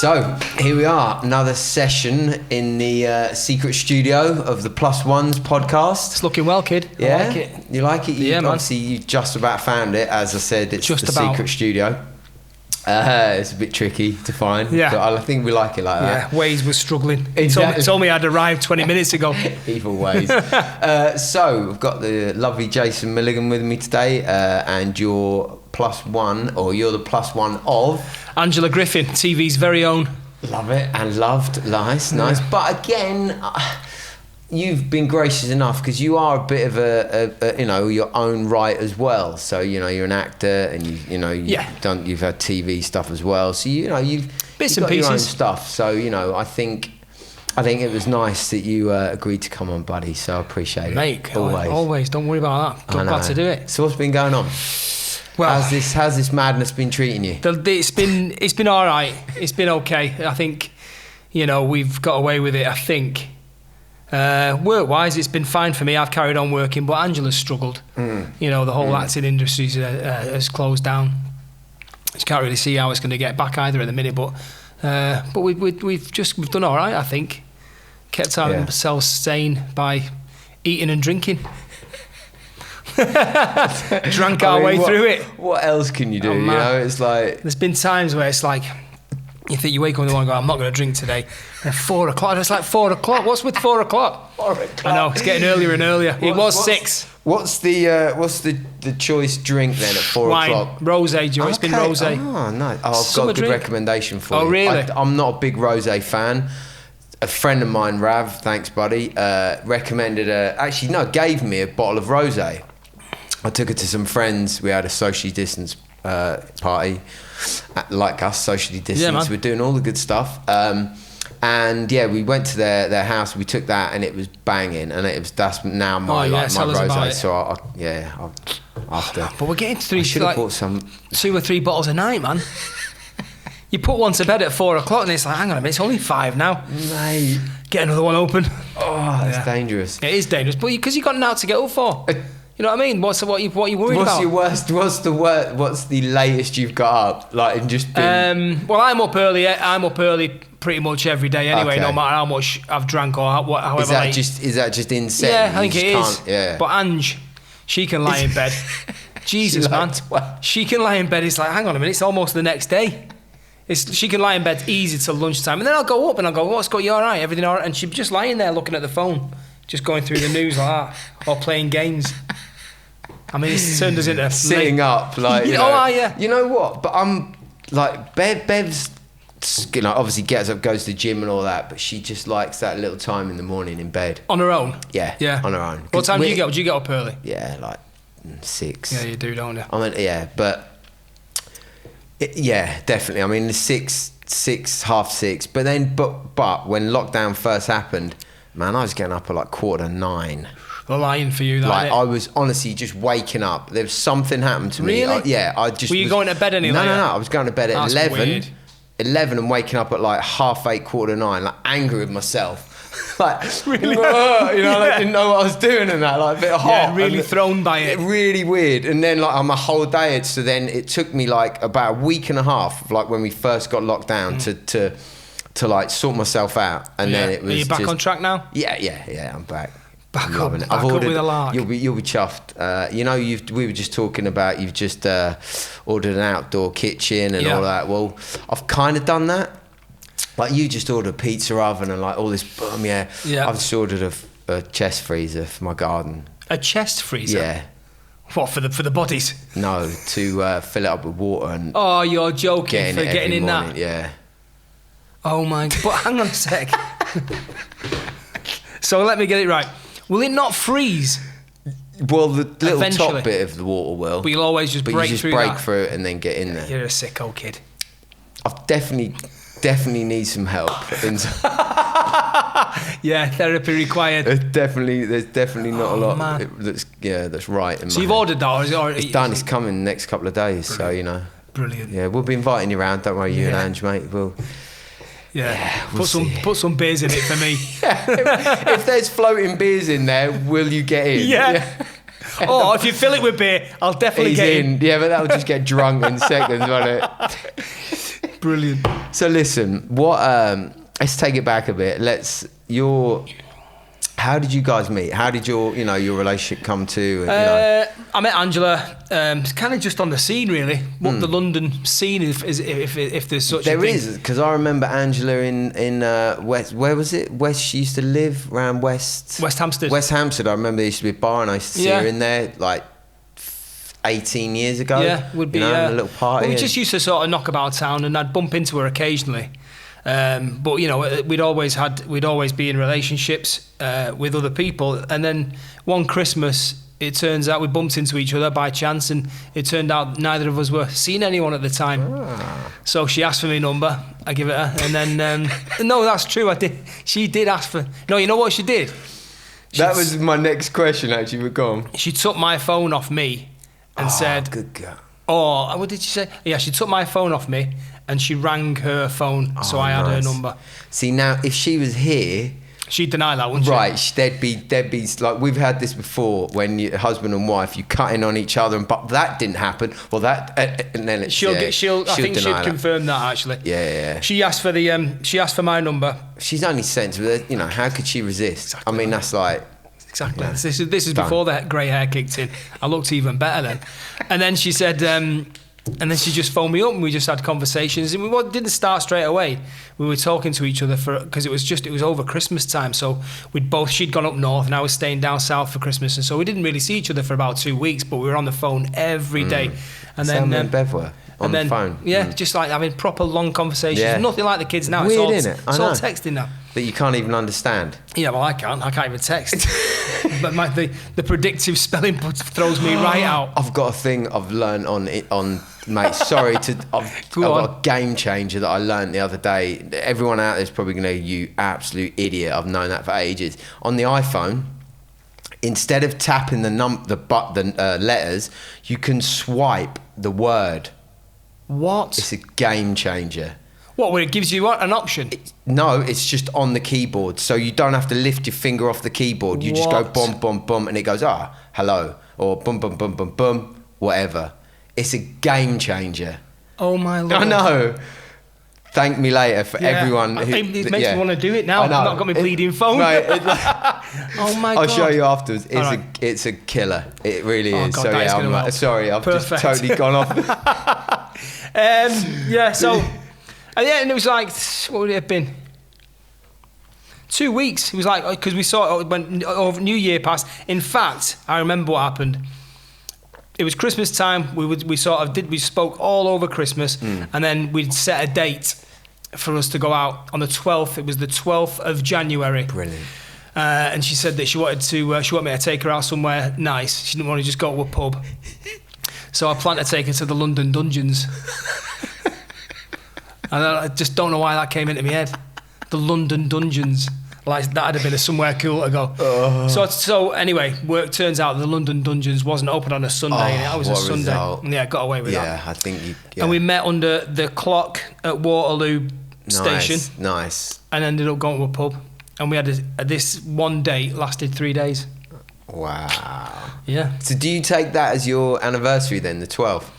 So, here we are, another session in the secret studio of the Plus Ones podcast. It's looking well, kid. Yeah? I like it. You like it? Yeah, man. Obviously, you just about found it. As I said, it's Just the about. secret studio. It's a bit tricky to find, Yeah. but I think we like it like that. Yeah, Waze was struggling. Exactly. He told me I'd arrived 20 minutes ago. Either ways. So, we've got the lovely Jason Milligan with me today, and you're plus one, or you're the plus one of... Angela Griffin, TV's very own. Love it and loved. Nice. But again, you've been gracious enough because you are a bit of a your own right as well. So you're an actor and you've had TV stuff as well. So you've Bits got and your own pieces. stuff. So I think it was nice that you agreed to come on, buddy. So I appreciate it. Mate, always. always. Don't worry about that. Glad to do it. So what's been going on? Well, how's this madness been treating you? It's been all right. It's been okay. I think, we've got away with it. I think, work-wise, it's been fine for me. I've carried on working, but Angela's struggled. The whole acting industry has closed down. Just can't really see how it's going to get back either at the minute. But we've done all right. I think, kept ourselves sane by eating and drinking. Drank our way through it. What else can you do? It's like there's been times where it's like you think you wake up in the morning and go, I'm not going to drink today. And 4 o'clock, it's like 4 o'clock. What's with 4 o'clock? 4 o'clock. I know it's getting earlier and earlier. It was 6. What's the choice drink then at 4 o'clock? Rosé, Joe. It's been rosé. Oh no! I've Summer got a good drink. recommendation for you. Oh really? I'm not a big rosé fan. A friend of mine, Rav, thanks buddy, gave me a bottle of rosé. I took it to some friends. We had a socially distanced party, like us, socially distanced. Yeah, man. We're doing all the good stuff. We went to their house. We took that, and it was banging. And that's now my rosé. So after. But we're getting I should have bought some 2 or 3 bottles a night, man. You put one to bed at 4 o'clock, and it's like, hang on a minute, it's only 5 now. Mate. Get another one open. Oh, that's dangerous. It is dangerous, but because you got now to get up for. You know what I mean? What you worried about? What's your worst? What's the latest you've got up? Like and just been. Well, I'm up early. I'm up early pretty much every day anyway. Okay. No matter how much I've drank or however. Is that late. just insane? Yeah, I think it is. Yeah. But Ange, she can lie in bed. Jesus, man. She can lie in bed. It's like, hang on a minute. It's almost the next day. She can lie in bed easy till lunchtime, and then I'll go up and I'll go, "What's got you? All right? Everything all right?" And she'd be just lying there looking at the phone, just going through the news like that, or playing games. I mean, it's turned us into sitting up, like yeah. You know what? But I'm like Bev's, obviously gets up, goes to the gym and all that, but she just likes that little time in the morning in bed on her own. Yeah, on her own. What time do you get up? Do you get up early? Yeah, like 6. Yeah, you do, don't you? I mean, yeah, but definitely. I mean, 6, 6:30. But then, but when lockdown first happened, man, I was getting up at like 8:45. The lying for you, that like I was honestly just waking up. There was something happened to me. Really? I just. Were you going to bed any later? No. I was going to bed at That's 11. weird. 11 and waking up at like 8:30, 8:45, like angry with myself. Like really, I didn't know what I was doing and that, like a bit hot. Yeah, really thrown by it. Really weird. And then like I'm a whole day. So then it took me like about a week and a half, like when we first got locked down, to like sort myself out. And then it was. Are you back on track now? Yeah. I'm back. Back up with a lark. You'll be chuffed. We were just talking about you've just ordered an outdoor kitchen and all that. Well, I've kind of done that. Like you just ordered a pizza oven and like all this boom. Yeah. I've just ordered a chest freezer for my garden. A chest freezer? Yeah. What, for the bodies? No, to fill it up with water and. Oh, you're joking! Getting in morning, that. Yeah. Oh my! But hang on a sec. So let me get it right. Will it not freeze? Well, the little Eventually. top bit of the water will. But you'll always just break through that. break through it and then get in there. You're a sicko kid. I've definitely need some help. Yeah, therapy required. There's definitely not a lot man. that's right. So you've ordered that, or is it already? It's done. It's coming next couple of days. Brilliant. So Brilliant. Yeah, we'll be inviting you around. Don't worry, you and Ange, mate. We'll put some beers in it for me. If there's floating beers in there, will you get in? Yeah. Or if you fill it with beer, I'll definitely get in. Yeah, but that'll just get drunk in seconds, won't it? Brilliant. So listen, what? Let's take it back a bit. How did you guys meet? How did your relationship come to? I met Angela kind of just on the scene, really. What the London scene is, if there's such a thing. There is, because I remember Angela in West. Where was it? West. She used to live around West Hampstead. West Hampstead. I remember there used to be a bar, and I used to see her in there like 18 years ago. Yeah, would be in a little party. Well, we just used to sort of knock about town, and I'd bump into her occasionally. But we'd always be in relationships with other people, and then one Christmas it turns out we bumped into each other by chance, and it turned out neither of us were seeing anyone at the time. So she asked for my number, I give it her, and then no, that's true, I did. She did ask for. No, you know what she did? That was my next question. Actually, we're gone. She took my phone off me and said, "Good girl." Oh, what did she say? Yeah, she took my phone off me and she rang her phone, so I had her number. See, now if she was here, she'd deny that, wouldn't she? Right, there'd be like, we've had this before when you husband and wife, you cutting on each other, but that didn't happen. Well, that and then she'll I think she'd confirm that actually. Yeah. She asked for my number. She's only sensitive, how could she resist? Exactly. I mean, that's like. Exactly. This is before the grey hair kicked in. I looked even better then. And then she said, and then she just phoned me up and we just had conversations. And we didn't start straight away. We were talking to each other because it was over Christmas time. So she'd gone up north and I was staying down south for Christmas. And so we didn't really see each other for about 2 weeks, but we were on the phone every day. And then Bev were on the phone. Yeah, just like having proper long conversations. Yeah. Nothing like the kids now. Weird, isn't it? It's all texting now. That you can't even understand. Yeah, well, I can't even text. But the predictive spelling throws me right out. I've got a thing I've learned on mate. Sorry I've got a game changer that I learned the other day. Everyone out there is probably going to, you absolute idiot. I've known that for ages. On the iPhone, instead of tapping the letters, you can swipe the word. What? It's a game changer. What, where it gives you an option? No, it's just on the keyboard. So you don't have to lift your finger off the keyboard. You just go boom, boom, boom, and it goes, hello, or boom, boom, boom, boom, boom, whatever. It's a game changer. Oh, my Lord. I know. Thank me later for everyone. It makes me want to do it now. I've not got my bleeding phone. Right, oh, my God. I'll show you afterwards. It's a killer. It really is. God, so, sorry, I've just totally gone off. So... And it was like, what would it have been? 2 weeks. It was like, because we saw it when over New Year passed. In fact, I remember what happened. It was Christmas time. We spoke all over Christmas, and then we'd set a date for us to go out on the 12th. It was the 12th of January. Brilliant. And she said that she wanted me to take her out somewhere nice. She didn't want to just go to a pub. So I planned to take her to the London Dungeons. And I just don't know why that came into my head. The London Dungeons. Like, that'd have been somewhere cool to go. So anyway, turns out the London Dungeons wasn't open on a Sunday. And it was a Sunday. Result. Yeah, got away with that. Yeah, I think And we met under the clock at Waterloo Station. Nice. And ended up going to a pub. And we had this one date lasted 3 days. Wow. Yeah. So do you take that as your anniversary then, the 12th?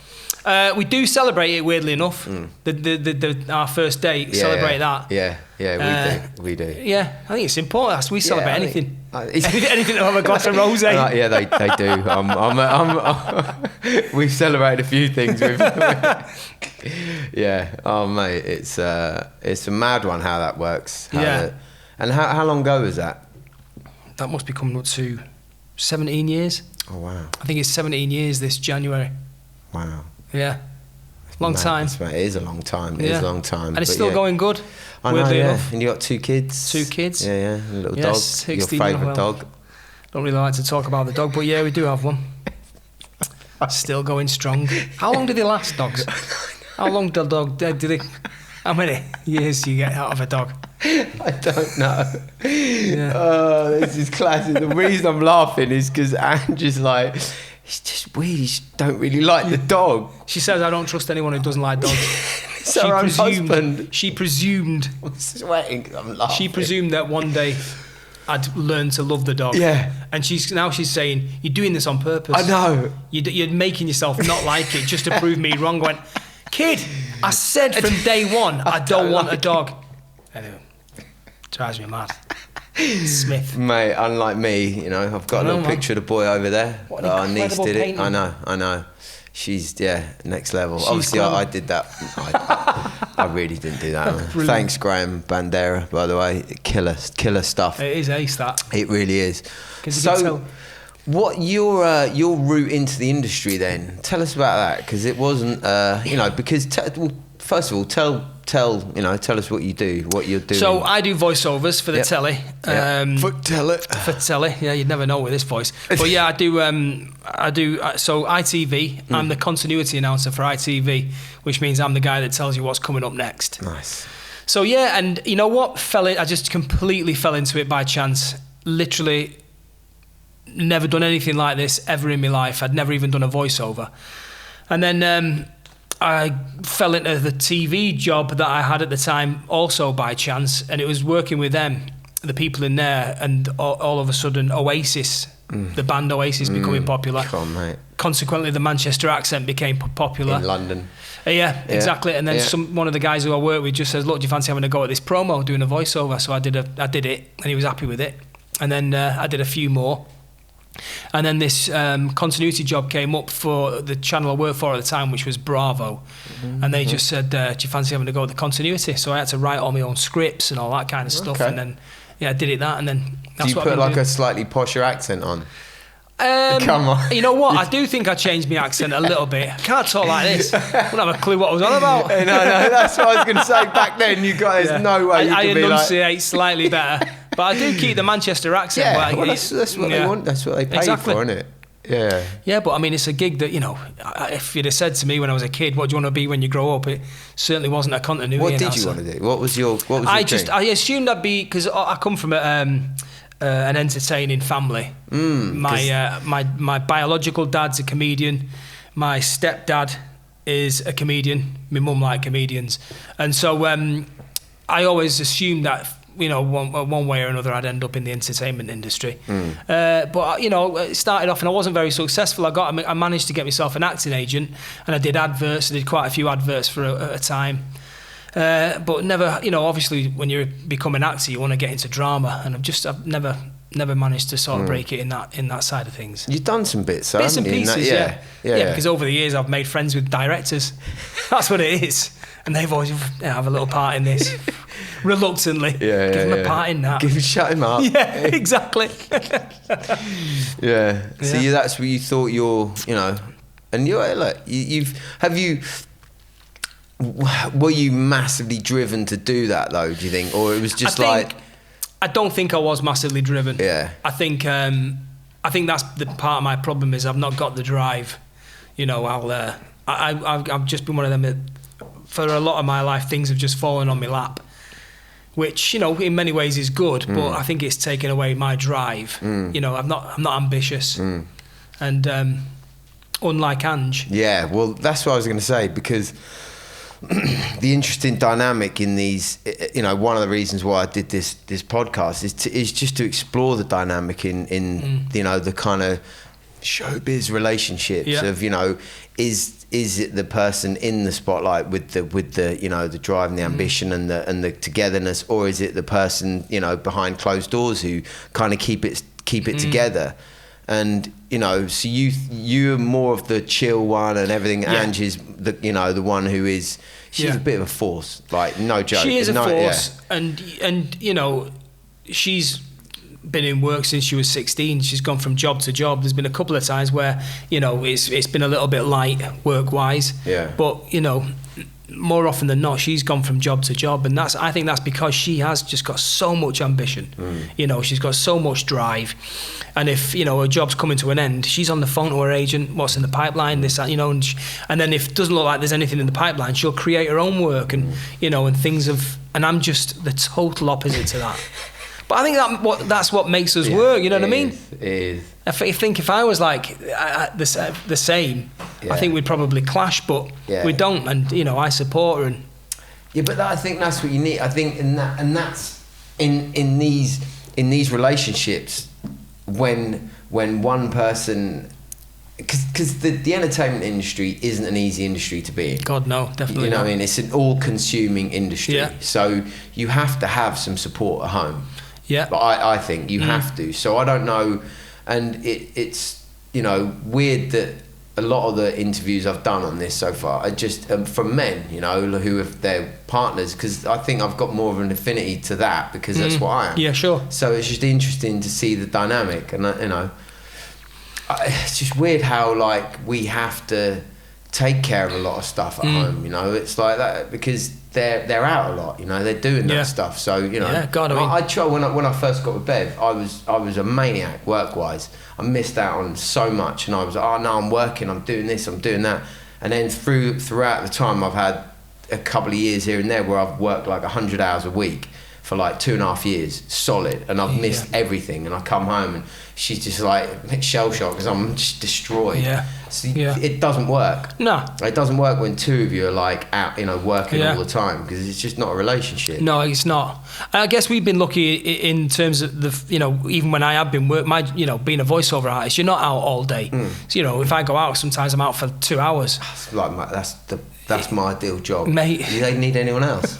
We do celebrate it, weirdly enough. Our first date, celebrate that. Yeah, we do. Yeah, I think it's important. We celebrate anything. Anything to have a glass of rosé. Yeah, they do. We've celebrated a few things. Yeah. Oh, mate, it's a mad one how that works. And how long ago was that? That must be coming up to 17 years. Oh, wow. I think it's 17 years this January. Wow. Yeah. Long time. It is a long time. It is a long time. And it's still going good. I know, enough. And you got 2 kids. 2 kids. Yeah. A little dog. Your favourite dog. Don't really like to talk about the dog, but yeah, we do have one. Still going strong. How long do they last, dogs? How long do how many years do you get out of a dog? I don't know. Yeah. Oh, this is classic. The reason I'm laughing is because Angie's like, it's just weird. You don't really like the dog. She says, I don't trust anyone who doesn't like dogs. Husband. She presumed. I'm sweating because I'm laughing. She presumed that one day I'd learn to love the dog. Yeah. And she's saying, you're doing this on purpose. I know. You're making yourself not like it just to prove me wrong. I went, kid, I said from day one, I don't want a dog. Anyway, drives me mad. Smith. Mate, unlike me, you know, I've got a little picture of the boy over there. What an Our niece did painting. it. I know. She's, next level. Obviously, I did that. I really didn't do that. Thanks, Graham Bandera, by the way. Killer stuff. It is ace, that. It really is. So, what your route into the industry then? Tell us about that, because it wasn't, because first of all, tell us what you do, what you're doing. So I do voiceovers for the telly. For telly. Yeah, you'd never know with this voice. But yeah, I do. So ITV. I'm the continuity announcer for ITV, which means I'm the guy that tells you what's coming up next. Nice. So yeah, and you know what? I just completely fell into it by chance. Literally, never done anything like this ever in my life. I'd never even done a voiceover, and then. I fell into the TV job that I had at the time also by chance, and it was working with them, the people in there, and all of a sudden Oasis, the band Oasis becoming popular. Come on, mate. Consequently, the Manchester accent became popular. In London. Yeah, exactly. And then one of the guys who I work with just says, look, do you fancy having a go at this promo, doing a voiceover? So I did it, and he was happy with it. And then I did a few more. And then this continuity job came up for the channel I worked for at the time, which was Bravo. And they just said, do you fancy having to go with the continuity? So I had to write all my own scripts and all that kind of stuff. And then, I did it that. And then that's what Do you put like a slightly posher accent on? Come on. You know what? I do think I changed my accent a little bit. I can't talk like this. I wouldn't have a clue what I was on about. No, that's what I was going to say. Back then, there's no way you could be like... I enunciate slightly better. But I do keep the Manchester accent. Yeah, well, that's what they want. That's what they pay for, isn't it? Yeah. Yeah, but I mean, it's a gig that, if you'd have said to me when I was a kid, what do you want to be when you grow up? It certainly wasn't a continuity. What did you want to do? What was your dream? I assumed I'd be, because I come from an entertaining family. My biological dad's a comedian. My stepdad is a comedian. My mum liked comedians. And so I always assumed that, one way or another, I'd end up in the entertainment industry. But it started off, and I wasn't very successful. I managed to get myself an acting agent, and I did adverts. I did quite a few adverts for a time. But never, obviously, when you become an actor, you want to get into drama, and I've never managed to sort of break it in that side of things. You've done some bits, and pieces, yeah. Because over the years, I've made friends with directors. That's what it is, and they've always have a little part in this. Reluctantly, give him a part in that. Shut him up. Yeah, exactly. Yeah. So that's what you thought and were you massively driven to do that though? Do you think, or it was just I don't think I was massively driven. Yeah. I think that's the part of my problem is I've not got the drive. I've just been one of them that, for a lot of my life, things have just fallen on my lap. Which, in many ways is good, but I think it's taken away my drive. I'm not ambitious. And unlike Ange. Yeah, well, that's what I was going to say, because the interesting dynamic in these, one of the reasons why I did this podcast is just to explore the dynamic in the kind of showbiz relationships of, is it the person in the spotlight with the the drive and the ambition and the togetherness, or is it the person behind closed doors who kind of keep it together? And so you're more of the chill one and everything. Ange is the one who is she's a bit of a force, like no joke. She is a force, and she's been in work since she was 16. She's gone from job to job. There's been a couple of times where it's been a little bit light work wise, but more often than not she's gone from job to job, and I think that's because she has just got so much ambition. She's got so much drive, and if her job's coming to an end, she's on the phone to her agent, what's in the pipeline, this, that, and then if it doesn't look like there's anything in the pipeline, she'll create her own work, and and things and I'm just the total opposite to that. But I think that's what makes us work. You know what I mean? It is. I think if I was like the same, I think we'd probably clash. But we don't, and I support her. But I think that's what you need. I think that's in these relationships when one person because the entertainment industry isn't an easy industry to be in. God, no, definitely. You know not. what I mean? It's an all-consuming industry. Yeah. So you have to have some support at home. Yeah. But I think you have to. So I don't know, and it's weird that a lot of the interviews I've done on this so far are just from men, who have their partners, because I think I've got more of an affinity to that because that's what I am. Yeah, sure. So it's just interesting to see the dynamic, and it's just weird how we have to take care of a lot of stuff at home. It's like that because they're out a lot. They're doing that stuff. So Yeah, God, I try when I first got with Bev, I was a maniac work wise. I missed out on so much, and I was like, oh no, I'm working, I'm doing this, I'm doing that, and then throughout the time I've had a couple of years here and there where I've worked 100 hours a week for 2.5 years solid, and I've missed everything, and I come home and she's just shell shocked because I'm just destroyed. So it doesn't work. No, it doesn't work when two of you are out working all the time, because it's just not a relationship. No, it's not. I guess we've been lucky in terms of even when I have been being a voiceover artist, you're not out all day. So if I go out, sometimes I'm out for 2 hours. That's my ideal job, mate. Do they need anyone else?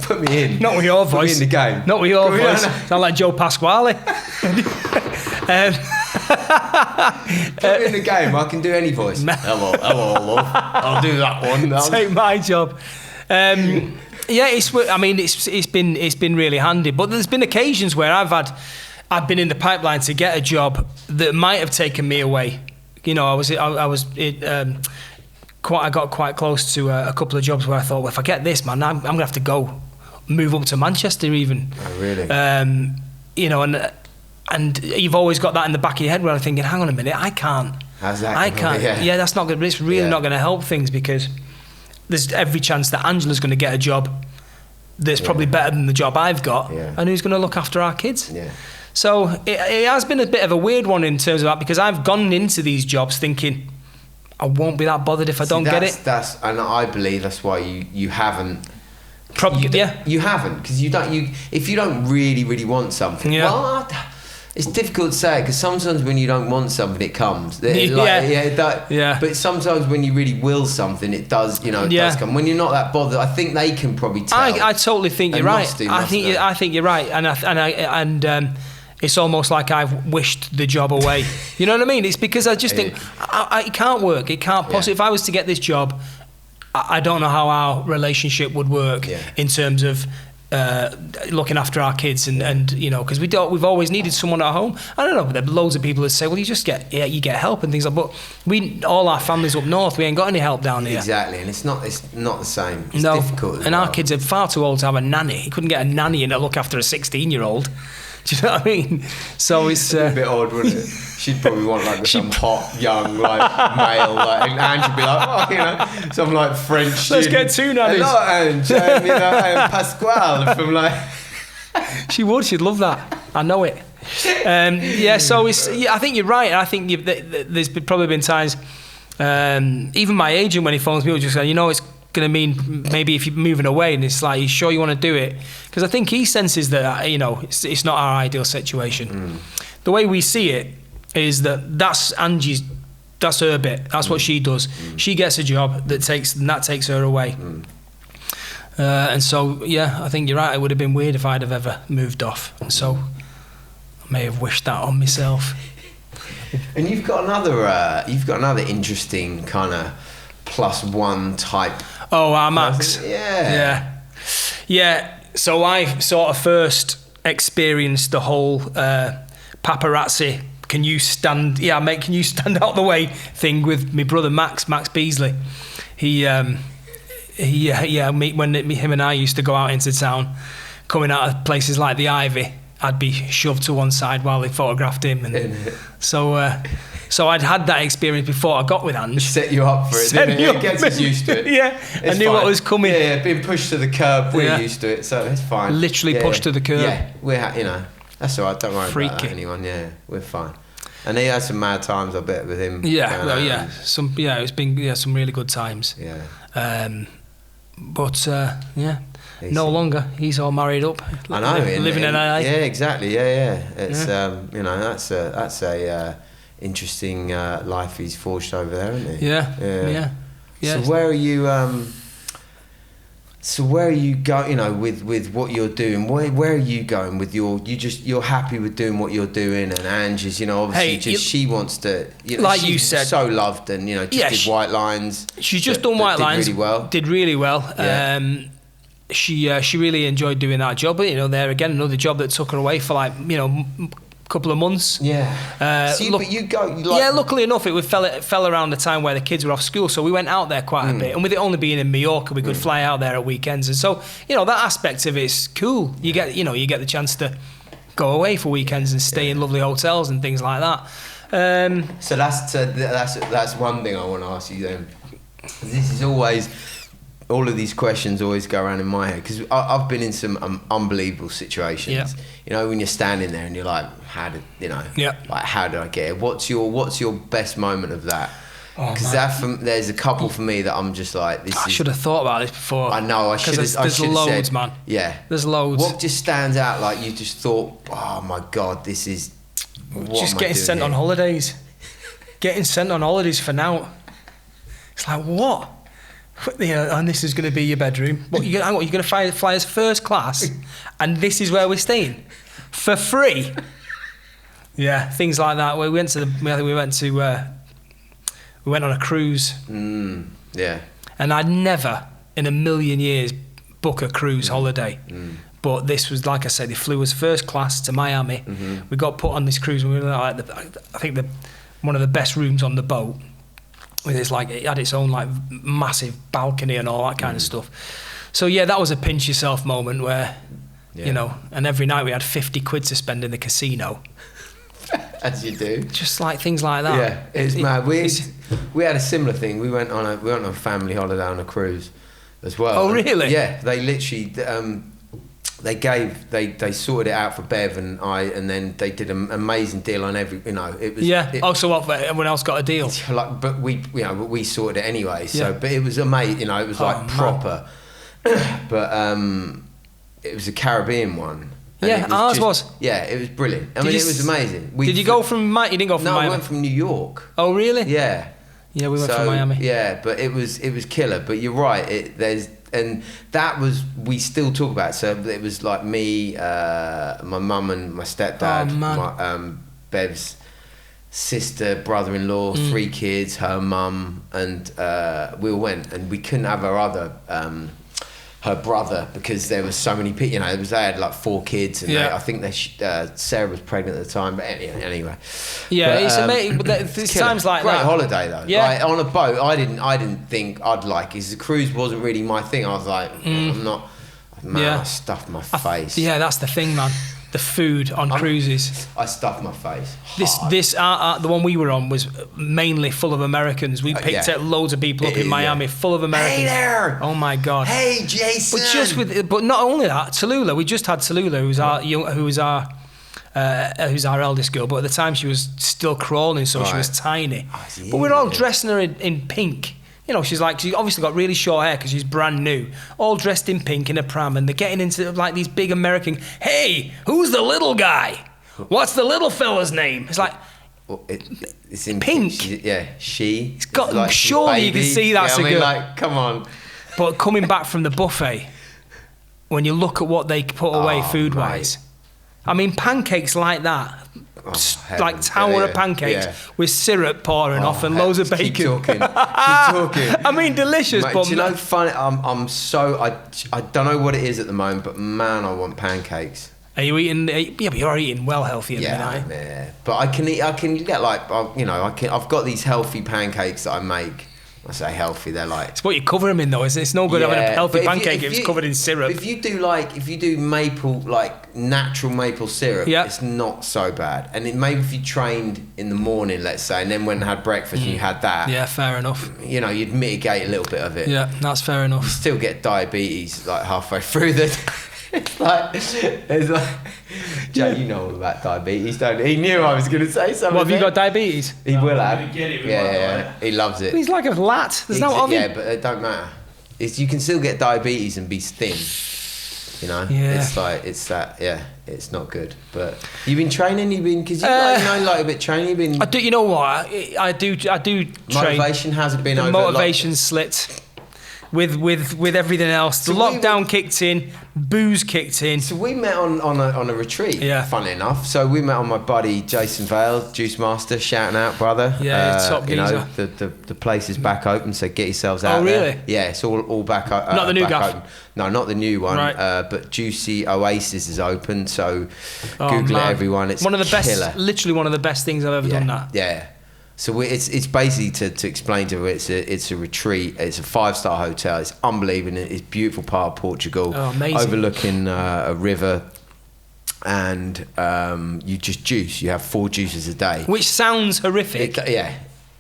Put me in. Not with your voice. Put me in the game. Not with your voice. Sound like Joe Pasquale. Put me in the game. I can do any voice. Hello, love. I'll do that one. Take my job. It's been really handy. But there's been occasions where I've been in the pipeline to get a job that might have taken me away. I got quite close to a couple of jobs where I thought, well, if I get this, man, I'm going to have to move up to Manchester even. Oh, really? And you've always got that in the back of your head where I'm thinking, hang on a minute, I can't. How's that? I can't. Yeah, that's not good. It's really not going to help things, because there's every chance that Angela's going to get a job that's probably better than the job I've got, and who's going to look after our kids. Yeah. So it has been a bit of a weird one in terms of that, because I've gone into these jobs thinking, I won't be that bothered if I don't get it. And I believe that's why you haven't. You haven't, because if you don't really, really want something. Yeah. Well, it's difficult to say, because sometimes when you don't want something, it comes. But sometimes when you really will something, it does. It does come. When you're not that bothered, I think they can probably tell. I totally think you're right. I think you're right, and it's almost like I've wished the job away. You know what I mean? It's because I just think it can't work. It can't possibly. If I was to get this job, I don't know how our relationship would work in terms of looking after our kids and because we've always needed someone at home. I don't know, but there are loads of people that say, well, you just get help and things like that. But all our families up north, we ain't got any help down here. Exactly, and it's not the same. It's difficult. And our kids are far too old to have a nanny. You couldn't get a nanny in to look after a 16-year-old. Do you know what I mean? So it's a bit odd, wouldn't it? She'd probably want some hot young male, and Ange would be like, some French. Let's get two nannies. Hello, Ange. I'm Pasquale from She would. She'd love that. I know it. So it's. I think you're right. I think there's probably been times. Even my agent, when he phones me, will just say, it's going to mean maybe if you're moving away, and it's you sure you want to do it? Because I think he senses that it's not our ideal situation. The way we see it is that's Angie's, that's her bit, that's what she does. She gets a job that takes her away. And so I think you're right, it would have been weird if I'd have ever moved off, and so I may have wished that on myself. And you've got another interesting kind of +1 type. Oh, Max. Yeah. So I sort of first experienced the whole paparazzi. Can you stand out the way thing with my brother Max Beasley. When him and I used to go out into town, coming out of places like the Ivy, I'd be shoved to one side while they photographed him, and so I'd had that experience before I got with Ange. Set you up for it, didn't it? It gets us used to it. I knew what was coming. Yeah, being pushed to the curb, we're used to it, so it's fine. Literally pushed to the curb. Yeah, we're that's all right, don't worry about that, anyone, we're fine. And he had some mad times, I bet, with him. It's been some really good times. No longer. He's all married up. I know. Living in LA. Yeah, exactly. Yeah. It's that's a interesting life he's forged over there, isn't he? Yeah. So where are you? So where are you going? You know, with what you're doing, where are you going with you're happy with doing what you're doing, and Angie's, you know, obviously she wants to, you know, like you said, so loved, and you know, did White Lines. She's just done White Lines. Did really well. Yeah. She really enjoyed doing that job. But, you know, there again, another job that took her away for like, you know, couple of months. Luckily enough, it fell around the time where the kids were off school, so we went out there quite a bit, and with it only being in Mallorca, we could fly out there at weekends, and so, you know, that aspect of it's cool. You get the chance to go away for weekends and stay in lovely hotels and things like that. So that's one thing I want to ask you then. This is always, all of these questions always go around in my head, because I've been in some unbelievable situations. Yeah. You know, when you're standing there and you're like, how did I get it? What's your best moment of that? Because there's a couple for me that I'm just like, I should have thought about this before. I know, I should have. There's loads, said, man. Yeah, there's loads. What just stands out? Like you just thought, oh my God, this is. Just getting sent on holidays. Getting sent on holidays for now. It's like, what? You know, and this is going to be your bedroom. What you're going to fly us first class, and this is where we're staying for free. Yeah, things like that. We went on a cruise. Yeah. And I'd never in a million years book a cruise holiday. But this was, like I said, they flew us first class to Miami. We got put on this cruise, and we were like, I think one of the best rooms on the boat. With its it had its own like massive balcony and all that kind of stuff. So yeah, that was a pinch yourself moment where, you know, and every night we had 50 quid to spend in the casino. As you do. Just like things like that. Yeah, it's mad. We had a similar thing. We went on a family holiday on a cruise as well. Oh really? Yeah, they literally they sorted it out for Bev and I, and then they did an amazing deal on every, you know, it was. So what? Everyone else got a deal. Like, but we sorted it anyway. So, but it was amazing. You know, it was like proper. But it was a Caribbean one. Yeah, ours was. Yeah, it was brilliant. I mean, it was amazing. Did you go from You didn't go from Miami? No, I went from New York. Oh really? Yeah. Yeah, we went from Miami. Yeah, but it was killer. But you're right. And that was, we still talk about it. So it was like me, my mum and my stepdad, Bev's sister, brother-in-law, 3 kids, her mum, and we all went, and we couldn't have her brother, because there was so many people. You know, they had like 4 kids, and I think Sarah was pregnant at the time. But anyway. Yeah, but, it's amazing. But there's times like Great that. Holiday though. Yeah. Like, on a boat, I didn't think I'd like it. The cruise wasn't really my thing. I was like, I'm not. Man, I stuffed my face. Yeah, that's the thing, man. The food on cruises. I stuffed my face. The one we were on was mainly full of Americans. We picked out loads of people up in Miami, full of Americans. Hey there! Oh my God! Hey Jason! But not only that, Tallulah. We just had Tallulah, who's our eldest girl. But at the time she was still crawling, so she was tiny. But we're all dressing her in pink. You know, she's obviously got really short hair because she's brand new, all dressed in pink in a pram, and they're getting into like these big American, hey, who's the little guy? What's the little fella's name? It's like, it's in pink. She. It's got, like, surely you can see that's a girl. Like, come on. But coming back from the buffet, when you look at what they put away food-wise, I mean, pancakes like that, like tower of pancakes with syrup pouring off and loads of bacon. Keep talking. I mean, delicious. Mate, but do you know, funny? I don't know what it is at the moment, but man, I want pancakes. Are you eating? Yeah, but you're eating well healthier than that. Yeah, but I can get like, you know, I've got these healthy pancakes that I make. I say healthy, they're like... It's what you cover them in though, it's no good having a healthy pancake if it's covered in syrup. If you do maple, like natural maple syrup, it's not so bad. And maybe if you trained in the morning, let's say, and then went and had breakfast and you had that... Yeah, fair enough. You know, you'd mitigate a little bit of it. Yeah, that's fair enough. You still get diabetes like halfway through the... It's like, Joe, you know all about diabetes, don't you? He knew I was going to say something. What, have you got diabetes? He will have. Yeah. He loves it. He's like a lat. There's no oven. Yeah, but it don't matter. You can still get diabetes and be thin. You know, Yeah. it's like it's not good. But you've been training. Because you like a bit training. You've been. I do. You know what? I do train. Motivation has it been The over? motivation slit. With everything else, the lockdown kicked in, booze kicked in. So we met on a retreat. Yeah. Funnily enough, so we met on my buddy Jason Vale, Juice Master, shouting out, brother. Yeah, top you know, geezer. the place is back open, so get yourselves out. Oh, really? There. Yeah, it's all back. Not the new back gaff? open. No, not the new one. Right. But Juicy Oasis is open, so Oh, Google man. it, everyone. It's one of the killer. best, literally one of the best things I've ever done. That. Yeah. So it's basically to explain to her, it's a retreat. It's a 5-star hotel. It's unbelievable. It's a beautiful part of Portugal, overlooking a river, and you just juice. You have 4 juices a day, Which sounds horrific.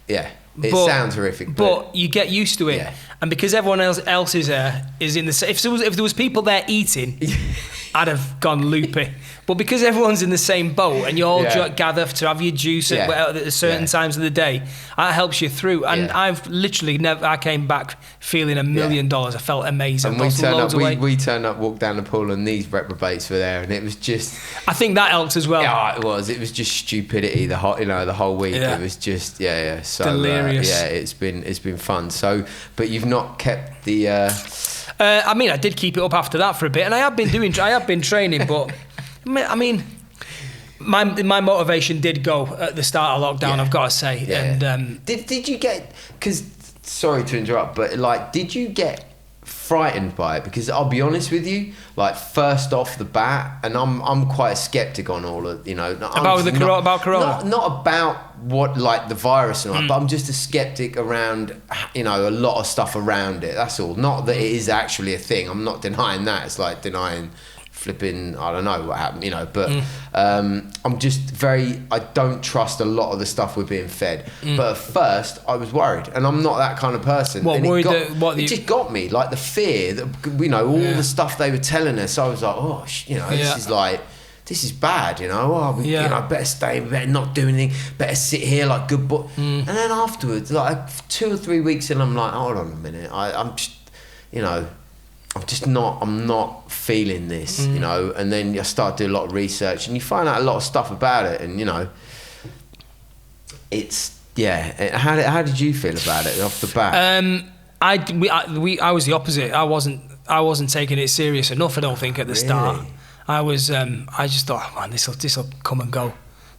It sounds horrific, but you get used to it. Yeah. And because everyone else is there, is in the if there was people there eating, I'd have gone loopy. But because everyone's in the same boat and you all gather to have your juice at certain times of the day, that helps you through. And I've literally I came back feeling $1 million. I felt amazing. And we turned up, walked down the pool, and these reprobates were there, and it was just. I think that helped as well. Yeah, it was. It was just stupidity. The whole week. Yeah. It was just So delirious. it's been fun. So, but you've not kept the. I mean, I did keep it up after that for a bit, and I have been training, but I mean, my motivation did go at the start of lockdown. I've got to say. Yeah. And did you get? Because sorry to interrupt, but like, did you get frightened by it? Because I'll be honest with you, like first off the bat, and I'm quite a skeptic on all of about corona. Not about what like the virus and all that, but I'm just a skeptic around a lot of stuff around it. That's all. Not that it is actually a thing. I'm not denying that. It's like denying flipping, I don't know what happened, but I'm just I don't trust a lot of the stuff we're being fed. But at first I was worried, and I'm not that kind of person. It just got me, like the fear that, all the stuff they were telling us. I was like, this is bad, better stay, better not do anything, better sit here like good boy. And then afterwards, like 2 or 3 weeks in, I'm like, hold on a minute, I'm not feeling this, and then I start doing a lot of research, and you find out a lot of stuff about it, and it's How did you feel about it off the bat? I was the opposite. I wasn't taking it serious enough. I don't think at the start. I was. I just thought, oh, man, this will come and go.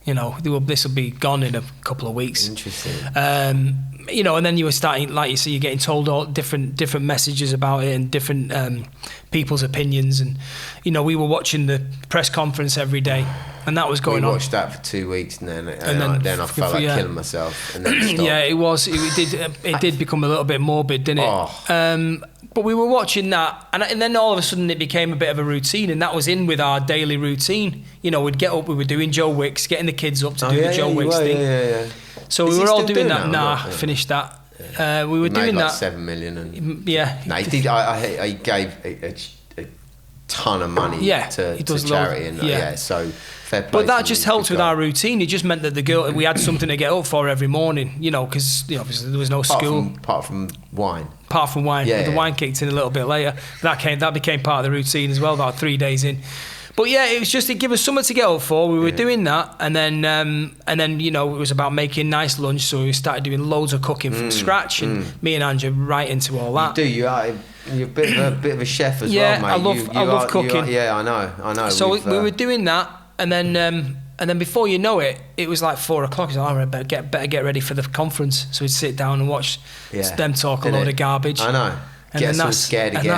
This will be gone in a couple of weeks. Interesting. And then you were starting, like you say, you're getting told all different messages about it and different people's opinions, and we were watching the press conference every day, and that was going on. We watched that for 2 weeks, and then I felt like killing myself, and then it stopped. Yeah, it did become a little bit morbid, didn't it? Oh. But we were watching that, and then all of a sudden it became a bit of a routine, and that was in with our daily routine. We'd get up, we were doing Joe Wicks, getting the kids up to do the Joe Wicks thing. Yeah. So we were all doing that. Finished that. We were doing that. 7 million. And, yeah. No, he did. I gave a ton of money to charity, and so fair play. But that just helped with our routine. It just meant that we had something to get up for every morning. Because obviously there was no school. Apart from wine. The wine kicked in a little bit later. That became part of the routine as well, about 3 days in. But it gave us something to get up for. We were doing that, and then it was about making nice lunch. So we started doing loads of cooking from scratch, and me and Angela right into all that. You're a bit of a chef as well, mate. I love cooking. I know. So we were doing that, and then before you know it, it was like 4 o'clock. He's like, I better get ready for the conference. So we'd sit down and watch them talk a load of garbage. I know. And that's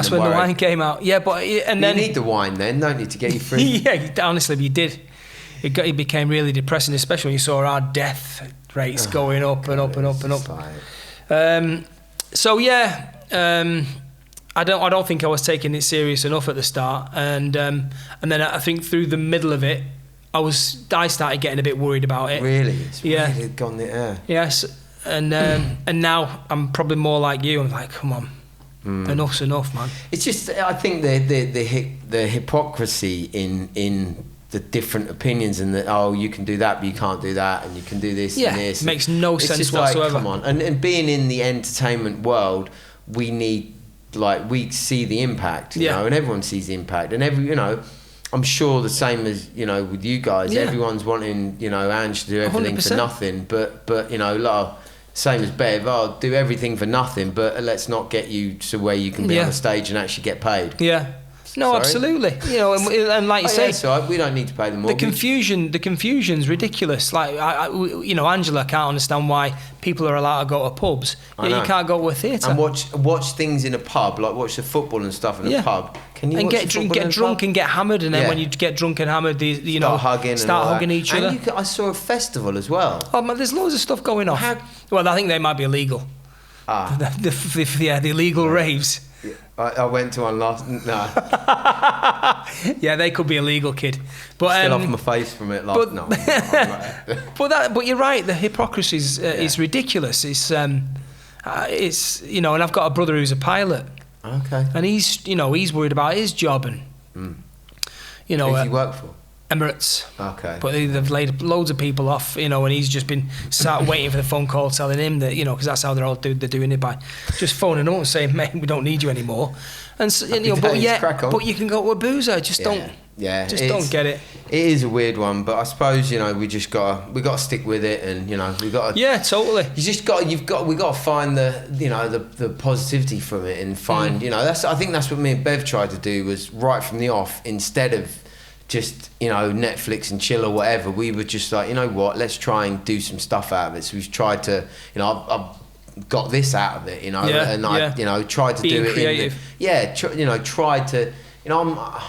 when the wine came out. Yeah, then you need the wine then, don't you, to get you through? Yeah, honestly, you did. It became really depressing, especially when you saw our death rates going up and up and up and up. I don't think I was taking it serious enough at the start, and then I think through the middle of it, I started getting a bit worried about it. Really? It's really gone there. Yes, and now I'm probably more like you. I'm like, come on. Enough's enough, man. It's just, I think the hypocrisy in the different opinions, and that you can do that but you can't do that, and you can do this and this. Makes no sense just whatsoever. Like, come on. And being in the entertainment world, we need like we see the impact, you Yeah. know, and everyone sees the impact, and I'm sure the same as, you know, with you guys, Yeah. everyone's wanting, you know, Ange to do everything 100%. for nothing, but you know, like, same as Bev, I'll do everything for nothing, but let's not get you to where you can be on the stage and actually get paid. Yeah. No, Sorry? absolutely. You know, and like you say, so we don't need to pay them more. the confusion's ridiculous. Like, you know, Angela can't understand why people are allowed to go to pubs. You can't go to a theatre. And watch things in a pub, like watch the football and stuff in a pub. Can you and watch get drunk and get hammered, and then when you get drunk and hammered, start hugging each other. I saw a festival as well. Oh man, there's loads of stuff going on. Well, I think they might be illegal. The illegal raves. I went to one last. No. Yeah, they could be illegal, kid. But still off my face from it. Like, no. But you're right. The hypocrisy is ridiculous. It's you know, and I've got a brother who's a pilot. Okay. And he's worried about his job and you know. Who does he work for? Emirates. Okay. But they've laid loads of people off, you know, and he's just been sat waiting for the phone call telling him that, you know, because that's how they're doing it, by just phoning up and saying, mate, we don't need you anymore. And so, you know, but you can go to a boozer, don't get it. It is a weird one, but I suppose, you know, we gotta stick with it, and you know, we gotta. Yeah, totally. We gotta find the positivity from it, and find you know, I think that's what me and Bev tried to do, was right from the off, instead of just, you know, Netflix and chill or whatever, we were just like, you know what, let's try and do some stuff out of it. So we've tried to, you know, I've got this out of it, you know, I, you know, tried to Being do it creative. Tried to, you know,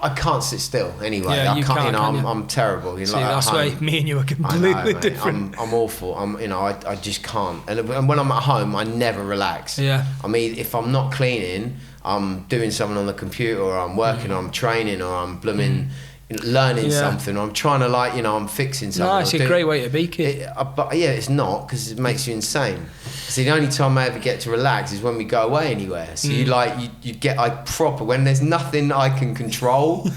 I can't sit still anyway. Yeah, I can't, you know, I'm terrible. You know, see, like that's why me and you are completely different. I'm awful. You know, I just can't. And when I'm at home, I never relax. Yeah. I mean, if I'm not cleaning, I'm doing something on the computer, or I'm working, or I'm training, or I'm blooming learning something, or I'm trying to, like, you know, I'm fixing something. No, it's a great way to be, kid. But yeah, it's not, because it makes you insane. See, the only time I ever get to relax is when we go away anywhere. So I proper, when there's nothing I can control,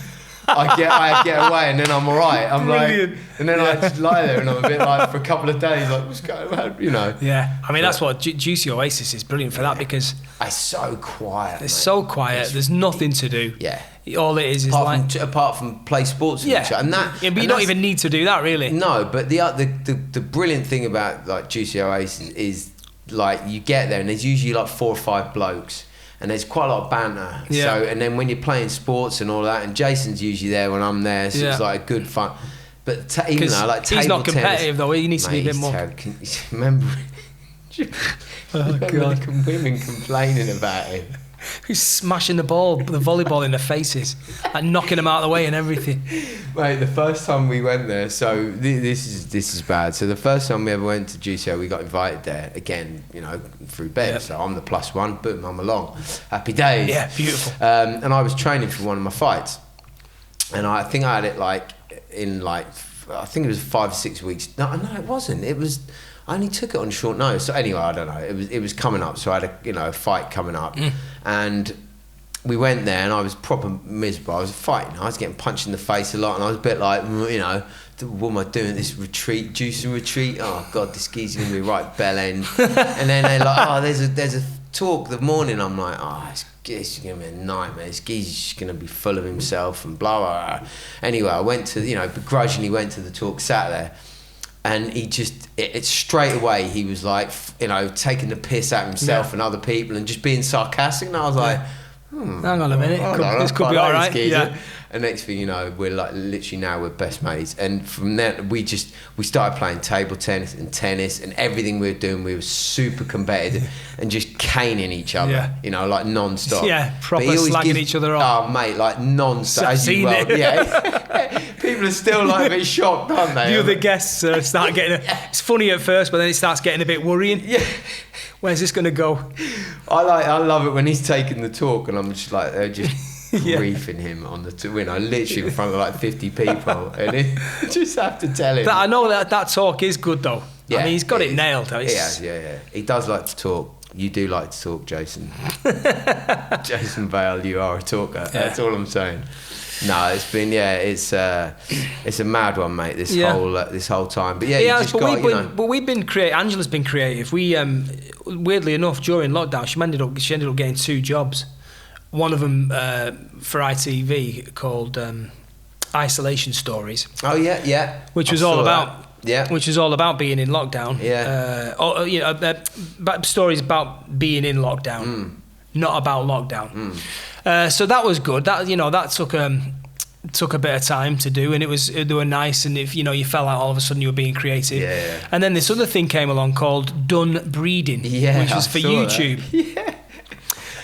I get away, and then I'm alright. I'm brilliant. Like, and then I just lie there, and I'm a bit like, for a couple of days, like, what's going on, you know? Yeah, I mean, that's what Juicy Oasis is brilliant for, that, because it's so quiet. It's so quiet. There's nothing to do. Yeah. All it is apart from play sports with each other. And that, but you don't even need to do that, really. No, but the brilliant thing about, like, Juicy Oasis is, like, you get there and there's usually like 4 or 5 blokes, and there's quite a lot of banter. Yeah. So, and then when you're playing sports and all that, and Jason's usually there when I'm there, so it's like a good fun. But even though, like, he's not competitive tennis, though. He needs to be a bit more. Remember? Oh God! Women complaining about him. Who's smashing the volleyball in their faces, and knocking them out of the way and everything. Mate, the first time we went there, so this is bad. So the first time we ever went to GCO, we got invited there again, you know, through Bev. Yep. So I'm the +1, boom, I'm along. Happy days. Yeah, beautiful. And I was training for one of my fights, and I think I had it like in I think it was 5 or 6 weeks. No, it wasn't. It was. I only took it on short notice. So anyway, I don't know. It was coming up. So I had a fight coming up, and we went there, and I was proper miserable. I was fighting. I was getting punched in the face a lot, and I was a bit like, you know, what am I doing? This retreat, juicing retreat. Oh God, this geezer's gonna be right bell end. And then they're like, oh, there's a talk the morning. I'm like, oh, it's gonna be a nightmare. This geezer's just gonna be full of himself and blah blah blah. Anyway, I went to, you know, begrudgingly went to the talk, sat there. And he just, straight away, he was like, you know, taking the piss out of himself and other people, and just being sarcastic. And I was like, hang on a minute, this could be all right. Yeah. And next thing you know, we're like, literally now we're best mates. And from there, we started playing table tennis, and everything we were doing, we were super competitive and just caning each other, you know, like non-stop. Yeah, proper slagging each other off. Oh, mate, like non-stop. As you well, yeah. People are still like a bit shocked, aren't they? The other guests start getting. It's funny at first, but then it starts getting a bit worrying. Yeah. Where's this going to go? I love it when he's taking the talk, and I'm just like, they're just briefing him on the literally in front of like 50 people, and you just have to tell him. I know that talk is good though. Yeah, I mean, he's got it nailed. Yeah. He does like to talk. You do like to talk, Jason. Jason Vale, you are a talker. Yeah. That's all I'm saying. No, it's been it's a mad one, mate. This whole time, but but we've been creative. Angela's been creative. We weirdly enough during lockdown, she ended up getting 2 jobs. One of them for ITV called Isolation Stories. Oh yeah. Which was all about being in lockdown. Stories about being in lockdown, not about lockdown. So that was good. That took a bit of time to do, and they were nice. And if you fell out, all of a sudden you were being creative. Yeah. And then this other thing came along called Done Breeding, which was for YouTube. Yeah.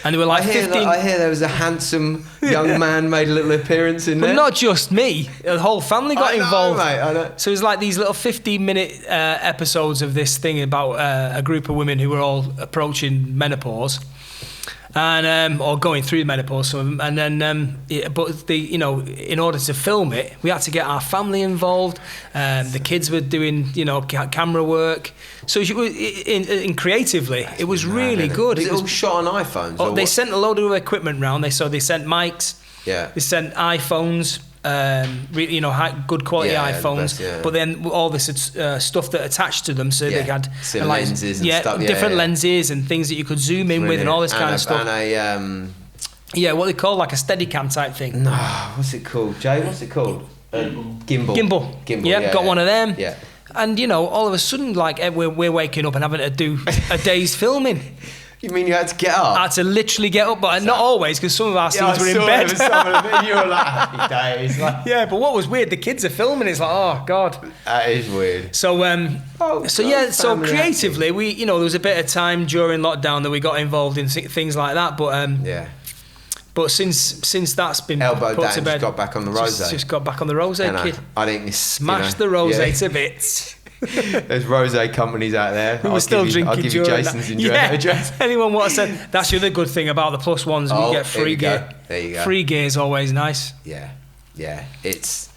And they were like 15. I hear there was a handsome young man made a little appearance in there. But not just me. The whole family got involved. Mate, I know. So it was like these little 15-minute episodes of this thing about a group of women who were all approaching menopause. And or going through menopause, and then in order to film it, we had to get our family involved. The kids were doing camera work, so in creatively, it was really good. Was it all shot on iPhones? They sent a load of equipment round. They sent mics. Yeah. They sent iPhones. Good quality iPhones, but then all this stuff that attached to them, so they had lenses and stuff, different lenses and things that you could zoom in with and all this kind of stuff. And what they call like a Steadicam type thing. No, what's it called, Jay? What's it called? Gimbal. Yeah, got one of them. Yeah. And all of a sudden, like we're waking up and having to do a day's filming. You mean you had to get up? I had to literally get up, but not always, because some of our scenes were in bed. You were like, happy days. Yeah, but what was weird, the kids are filming, it's like, oh, God. That is weird. So, so creatively, we, there was a bit of time during lockdown that we got involved in things like that, but But since that's been elbow put down, to bed, just got back on the rosé. Just got back on the rosé, kid. I think smashed the rosé to bits. There's rosé companies out there. We were still drinking. I'll give you Jason's address. Anyone want to say that's the other good thing about the plus ones? We get free gear. There you go. Free gear is always nice. Yeah. It's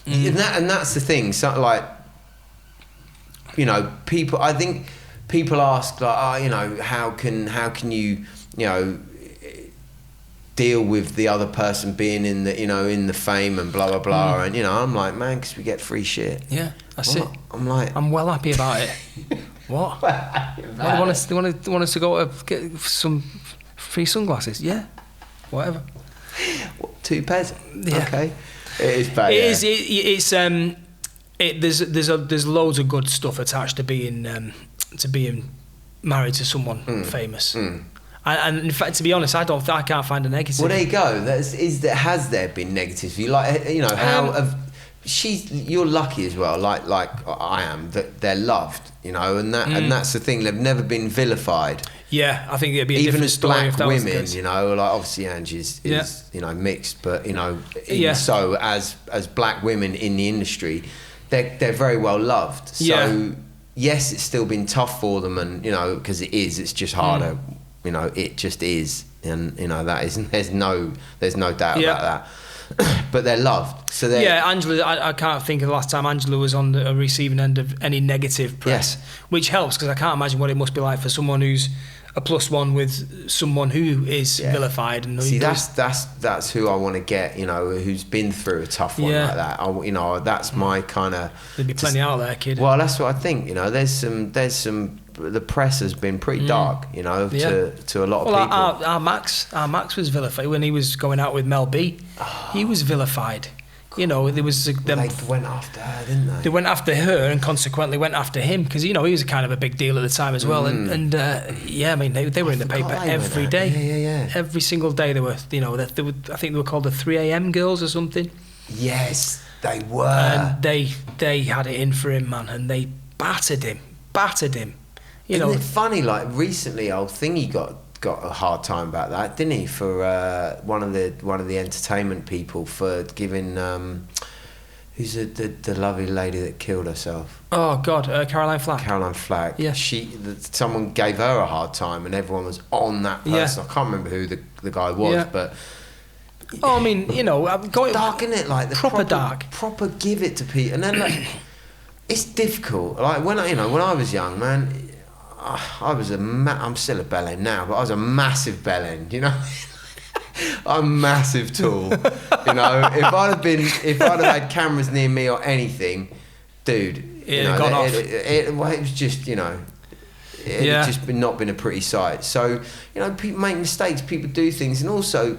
and that's the thing. So like, people. I think people ask like, how can you deal with the other person being in the fame and blah blah blah, and I'm like, man, because we get free shit. Yeah, that's it. I'm like, I'm well happy about it. What? They want us to go get some free sunglasses? Yeah, whatever. What, 2 pairs? Yeah. Okay. It is bad. There's loads of good stuff attached to being married to someone famous. And in fact, to be honest, I can't find a negative. Well, there you go. Has there been negatives? You're lucky as well, like I am, that they're loved, and that's the thing. They've never been vilified. Yeah, I think it'd be a even different as story black if that women, was the case. like obviously Angie is mixed, but so as black women in the industry, they're very well loved. So yes, it's still been tough for them, and because it's just harder. It just is, and that isn't. There's no doubt about that. But they're loved. So Angela. I can't think of the last time Angela was on the receiving end of any negative press, which helps because I can't imagine what it must be like for someone who's a +1 with someone who is vilified. And that's who I want to get. Who's been through a tough one like that. That's my kind of. There'd be plenty out there, kid. Well, that's what I think. There's some. The press has been pretty dark, to a lot of people. Our Max was vilified when he was going out with Mel B. He was vilified. There was they went after her, didn't they? They went after her and consequently went after him because he was kind of a big deal at the time as well. And I mean they were in the paper every day. Yeah. Every single day they were. I think they were called the 3 a.m. girls or something. Yes, they were. And they had it in for him, man, and they battered him. Isn't it funny? Like recently, old Thingy got a hard time about that, didn't he? For one of the entertainment people for giving who's the lovely lady that killed herself? Oh God, Caroline Flack. Caroline Flack. Yeah. Someone gave her a hard time, and everyone was on that person. I can't remember who the guy was, but. Oh, I mean, going dark, isn't it? Like the proper dark. Proper give it to people, and then it's difficult. Like when I was young, man. I'm still a bellend now, but I was a massive bellend, I'm a massive tool. You know, if I'd have had cameras near me or anything, dude, It'd have gone off. It was just, you know, it had just not been a pretty sight. So, you know, people make mistakes, people do things, and also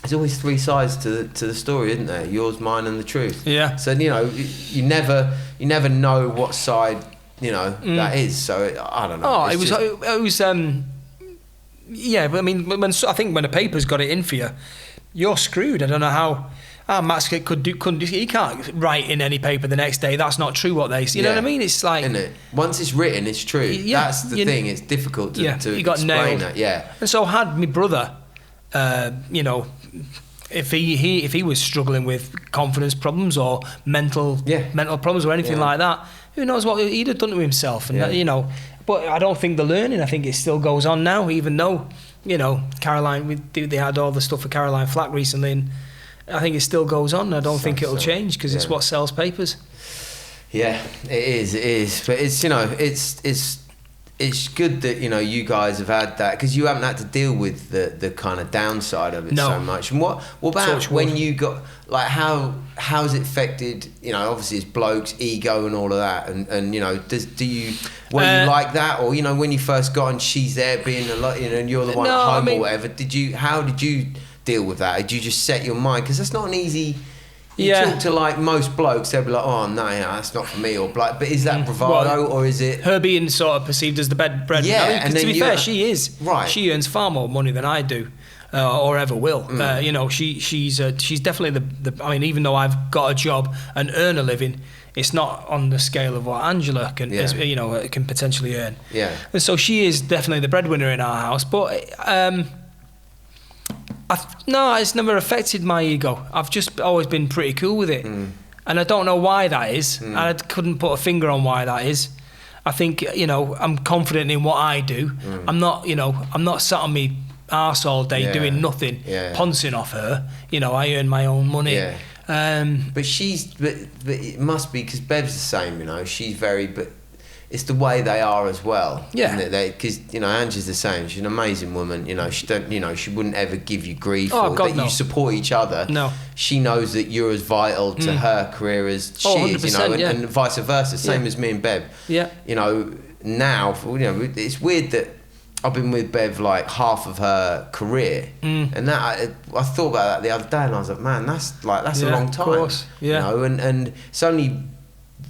there's always three sides to the story, isn't there? Yours, mine, and the truth. Yeah. So, you know, you never know what side, you know, that is. So I don't know. Oh, it was. Yeah, but I mean, I think when the paper's got it in for you, you're screwed. I don't know how Max couldn't do. He can't write in any paper the next day. That's not true. What they say. You know what I mean? It's like, isn't it? Once it's written, it's true. Yeah, that's the thing. It's difficult to he got explain nailed. that. Yeah. And so had my brother, you know, if he was struggling with confidence problems or mental problems or anything like that, who knows what he'd have done to himself? And you know. But I don't think the learning, I think it still goes on now, even though, you know, Caroline, they had all the stuff for Caroline Flack recently, and I think it still goes on. I don't think it'll change because it's what sells papers. Yeah, it is. But it's, you know, it's good that, you know, you guys have had that, because you haven't had to deal with the kind of downside of it so much. And what about when you got, like, how's it affected, you know, obviously it's blokes, ego and all of that, and you know, you like that, or, you know, when you first got and she's there being a lot, you know, and you're the one at home or whatever, how did you deal with that? Did you just set your mind, because that's not an easy... You talk to, like, most blokes, they'll be like, oh, no, that's not for me, or like, but is that bravado, or is it... Her being sort of perceived as the breadwinner. Yeah, I mean, and to be fair, she is. Right. She earns far more money than I do, or ever will. You know, she's definitely the... I mean, even though I've got a job and earn a living, it's not on the scale of what Angela can, you know, can potentially earn. Yeah. And so she is definitely the breadwinner in our house, but... no, it's never affected my ego. I've just always been pretty cool with it. And I don't know why that is. And I couldn't put a finger on why that is. I think, you know, I'm confident in what I do. I'm not, you know, I'm not sat on me arse all day doing nothing, pouncing off her. You know, I earn my own money. But it must be, because Bev's the same, you know, she's very... But it's the way they are as well. Yeah. Because, you know, Angie's the same. She's an amazing woman. You know, she wouldn't ever give you grief, you support each other. No. She knows that you're as vital to her career as she is, you know, and vice versa. Same as me and Bev. Yeah. You know, now, you know, it's weird that I've been with Bev like half of her career, and that I thought about that the other day, and I was like, man, that's a long time. Of course. Yeah. You know, and it's only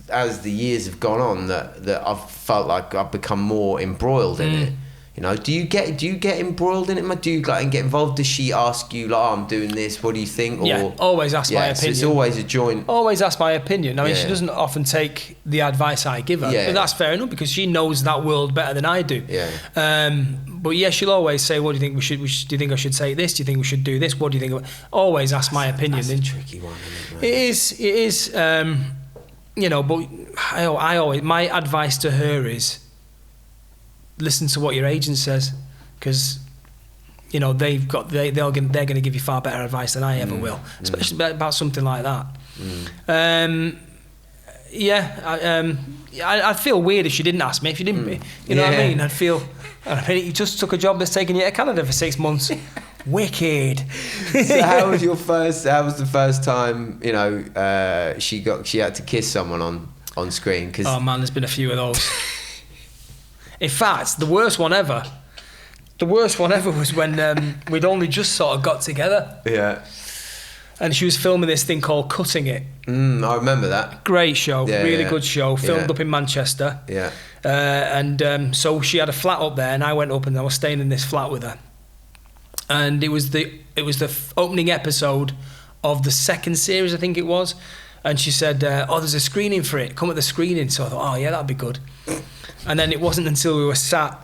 as the years have gone on that I've felt like I've become more embroiled in it. You know, do you get embroiled in it? Do you like get involved? Does she ask you like, oh, I'm doing this, what do you think? Or, always ask my opinion. So it's always a joint. Always ask my opinion. I mean, she doesn't often take the advice I give her, but that's fair enough, because she knows that world better than I do. Yeah. But yeah, she'll always say, what do you think do you think I should say this? Do you think we should do this? What do you think? Always ask my opinion. That's a tricky one, isn't it? It is. You know, but I always, my advice to her is listen to what your agent says, because, you know, they're going to give you far better advice than I ever will, especially about something like that. I'd feel weird if she didn't ask me. If she didn't, you know what I mean? I'd feel. I mean, you just took a job that's taken you to Canada for 6 months. Wicked. So how was the first time, you know, she had to kiss someone on screen? Oh man, there's been a few of those. In fact, the worst one ever was when we'd only just sort of got together. Yeah. And she was filming this thing called Cutting It. I remember that. Great show, really good show, filmed up in Manchester. Yeah. So she had a flat up there, and I went up and I was staying in this flat with her. And it was the opening episode of the second series, I think it was. And she said, oh, there's a screening for it. Come at the screening. So I thought, oh, yeah, that'd be good. And then it wasn't until we were sat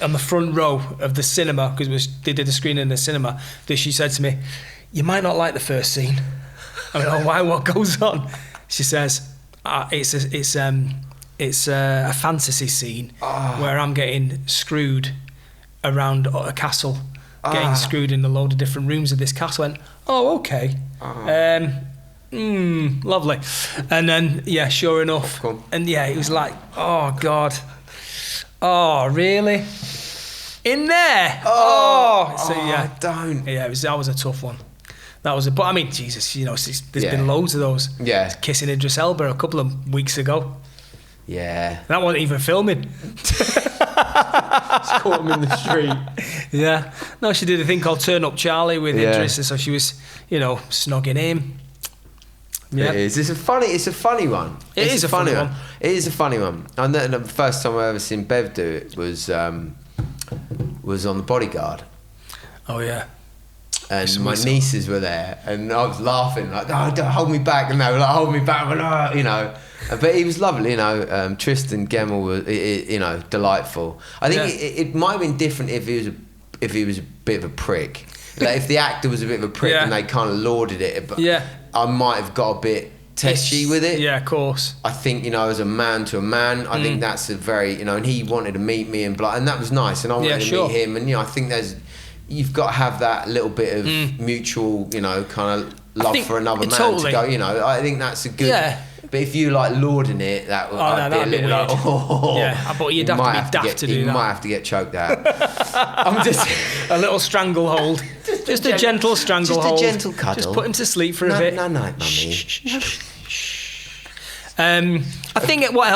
on the front row of the cinema, because they did the screening in the cinema, that she said to me, you might not like the first scene. I mean, oh, why? What goes on? She says, it's a fantasy scene where I'm getting screwed around a castle, getting screwed in a load of different rooms of this castle. And oh, okay. Lovely. And then, sure enough. Cool. And it was like, oh God. Oh, really? In there. So yeah, don't. Yeah, that was a tough one. That was but I mean, Jesus, you know, there's been loads of those. Yeah. Kissing Idris Elba a couple of weeks ago. Yeah. That wasn't even filming. Just caught him in the street. Yeah. No, she did a thing called Turn Up Charlie with Idris, and so she was, you know, snogging him. Yeah. It is. It's a funny one. It is a funny one. It is a funny one. And the first time I ever seen Bev do it was on The Bodyguard. Oh yeah. And my nieces were there, and I was laughing like, "Oh, don't hold me back," and they were like, "Hold me back," and you know. But he was lovely, you know. Tristan Gemmell was, you know, delightful. I think it might have been different if he was a bit of a prick. Like if the actor was a bit of a prick and they kind of lauded it. But I might have got a bit testy with it. Yeah, of course. I think, you know, as a man to a man, I think that's a very, you know, and he wanted to meet me and that was nice, and I wanted to meet him, and you know, I think you've got to have that little bit of mutual, you know, kind of love for another man to go, you know. I think that's a good. Yeah. But if you like lauding it, that would be a little weird. Like, yeah, but you'd have to be daft to do that. You might have to get choked out. I'm just a little stranglehold, just a gentle stranglehold, just a gentle cuddle. Just put him to sleep for a bit. No, mummy. I think what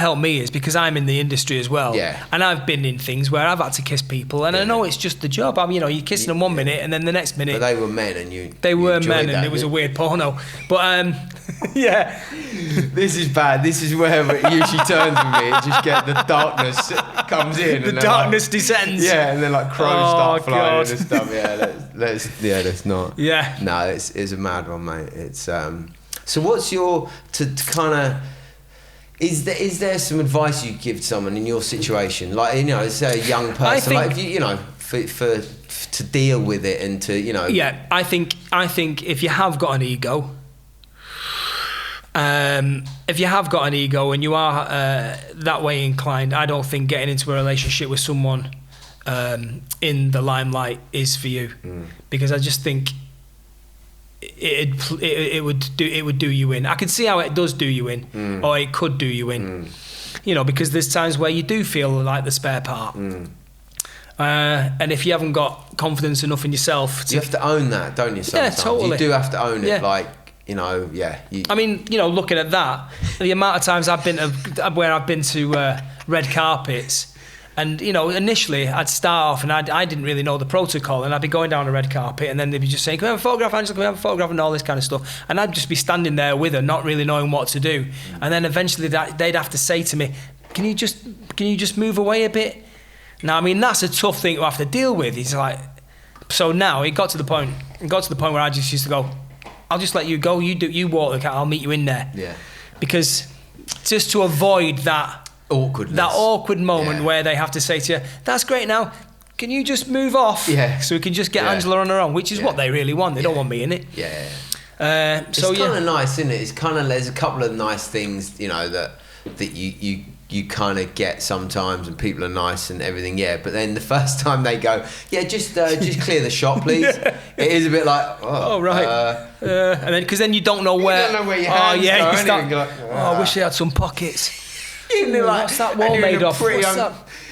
helped me is because I'm in the industry as well, and I've been in things where I've had to kiss people, and I know it's just the job. I mean, you know, you're kissing them 1 minute, and then the next minute. But they were men, and They were men, and it was a weird porno. But yeah, this is bad. This is where it usually turns with me. It just the darkness comes in. The darkness descends. Yeah, and then like crows start flying and stuff. Yeah, let's not. Yeah. No, it's a mad one, mate. It's So what's your to kind of. Is there some advice you give to someone in your situation, like, you know, say a young person, like if you know, for to deal with it and to, you know? Yeah, I think if you have got an ego, and you are that way inclined, I don't think getting into a relationship with someone in the limelight is for you, because I just think. It would do you in. I can see how it does do you in, or it could do you in. You know, because there's times where you do feel like the spare part, and if you haven't got confidence enough in yourself, you have to own that, don't you? Sometimes. Yeah, totally. You do have to own it, like, you know, I mean, you know, looking at that, the amount of times I've been to red carpets. And, you know, initially I'd start off and I didn't really know the protocol, and I'd be going down a red carpet and then they'd be just saying, "Can we have a photograph, Angela? Can we have a photograph?" and all this kind of stuff. And I'd just be standing there with her, not really knowing what to do. And then eventually they'd have to say to me, can you just move away a bit? Now, I mean, that's a tough thing to have to deal with. It's like, so now it got to the point where I just used to go, "I'll just let you go. You walk the cat. I'll meet you in there." Yeah. Because just to avoid that awkward moment where they have to say to you, "That's great, now can you just move off?" So we can just get Angela on her own, which is what they really want. They don't want me in it. It's kind of nice, isn't it? It's kind of, there's a couple of nice things, you know, that you kind of get sometimes, and people are nice and everything, but then the first time they go, just clear the shot, please. It is a bit like, right. And then, because then you don't know where your hands go. You start, I wish they had some pockets. What's that wall made of?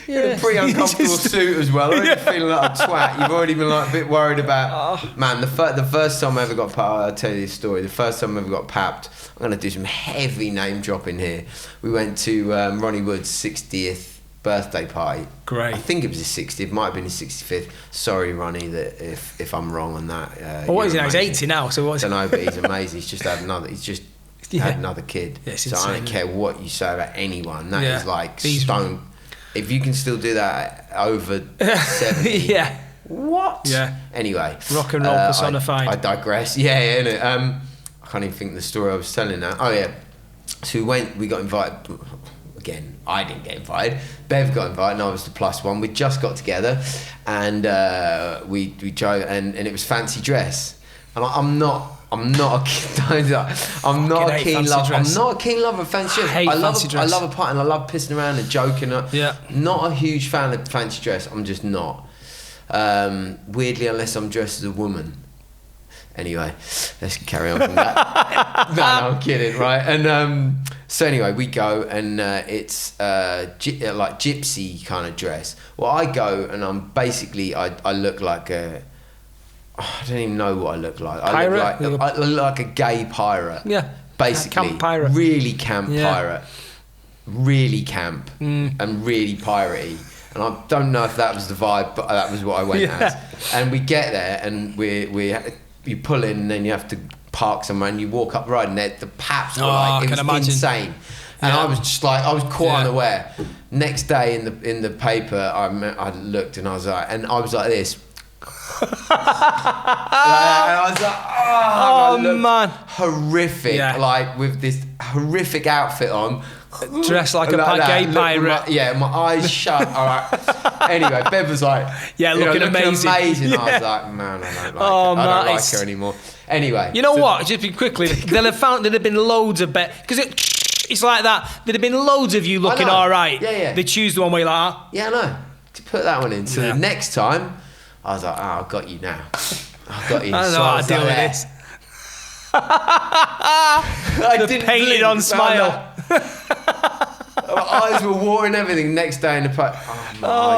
In a pretty uncomfortable suit as well. Already feeling like a twat. You've already been like a bit worried about. Man, the first time I ever got papped, I'll tell you this story. The first time I ever got papped, I'm going to do some heavy name dropping here. We went to Ronnie Wood's 60th birthday party. Great. I think it was his 60th, might have been his 65th. Sorry, Ronnie, that if I'm wrong on that. What is he now? He's 80 now. So what's I don't know, but he's amazing. He's just had another. Had another kid. So I don't care what you say about anyone. That is like stone. If you can still do that over 70. What? Yeah. Anyway. Rock and roll personified. I digress. Innit? I can't even think of the story I was telling now. Oh yeah. So we got invited. Again, I didn't get invited. Bev got invited, and I was the plus one. We just got together, and we drove, and it was fancy dress. And I'm not a keen lover of fancy dress. I love a party, and I love pissing around and joking. Not a huge fan of fancy dress. I'm just not. Weirdly, unless I'm dressed as a woman. Anyway, let's carry on from that. No, I'm kidding, right? And So anyway, we go and it's like gypsy kind of dress. Well, I go and I'm basically I look like I don't even know what I look like. I look like a gay pirate. Yeah. Basically, Camp pirate. Really camp pirate. Really camp and really piratey. And I don't know if that was the vibe, but that was what I went as. And we get there and you pull in and then you have to park somewhere and you walk up the road and the paps were like, it was insane. And I was just like, I was quite unaware. Next day in the paper, I looked and I was like this. And I was like, oh man, horrific, like with this horrific outfit on, dressed like a gay pirate. My eyes shut. All right. Anyway, Bev was like, looking amazing. I was like, man, I don't like her. I don't like her anymore. Anyway, you know what? Just quickly, there'd have been loads of because it's like that. There'd have been loads of you looking all right. Yeah. They choose the one where you're like, yeah, I know. To put that one in. So the next time, I was like, I've got you now. I've got you. I don't know how to deal with this. I didn't painted on smile. My eyes were watering, everything. Next day in the pub,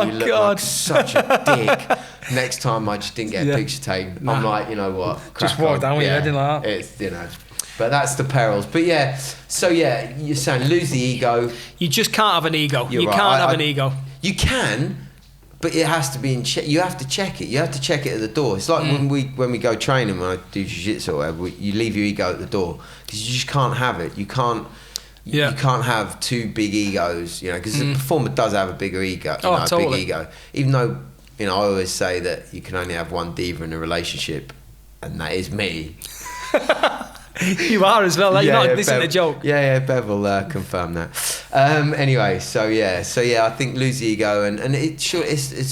you look like such a dick. Next time I just didn't get a picture taken. Nah. I'm like, you know what? Just walk down with your head in like that. It's, but that's the perils. But you're saying lose the ego. You just can't have an ego. You can't have an ego. You can, but it has to be in check. You have to check it. You have to check it at the door. It's like when we go training, when I do jiu-jitsu or whatever, you leave your ego at the door because you just can't have it. You can't. You can't have two big egos, because the performer does have a bigger ego, totally. a big ego. Even though, I always say that you can only have one diva in a relationship, and that is me. You are as well. This isn't a joke. Yeah, Bev will confirm that. Anyway, so I think lose the ego, and it's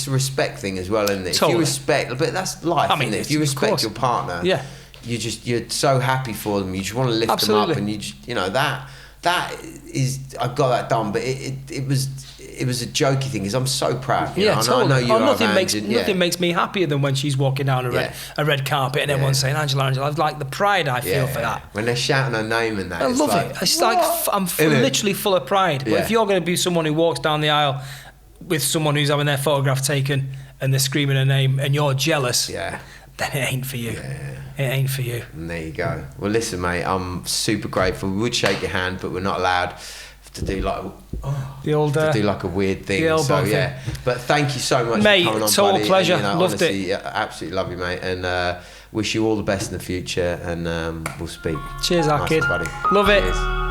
a respect thing as well, isn't it? Totally. If you respect, but that's life. I mean, isn't it? If you respect your partner, you're so happy for them. You just want to lift them up, and you just, that is, I got that done, but it was a jokey thing because I'm so proud. Totally. I know you are. Nothing makes me happier than when she's walking down a red carpet and everyone's saying, Angela, I like the pride I feel for that. When they're shouting her name and that, I love it. It's like I'm literally full of pride. But if you're going to be someone who walks down the aisle with someone who's having their photograph taken and they're screaming her name and you're jealous, then it ain't for you. It ain't for you. And there you go. Well, listen, mate, I'm super grateful. We would shake your hand, but we're not allowed to do like a weird thing. Thing. But thank you so much, mate. For coming on, total buddy. pleasure. And, Loved honestly, it. Absolutely love you, mate, and wish you all the best in the future. And we'll speak. Cheers, our kid. Buddy. Love it. Cheers.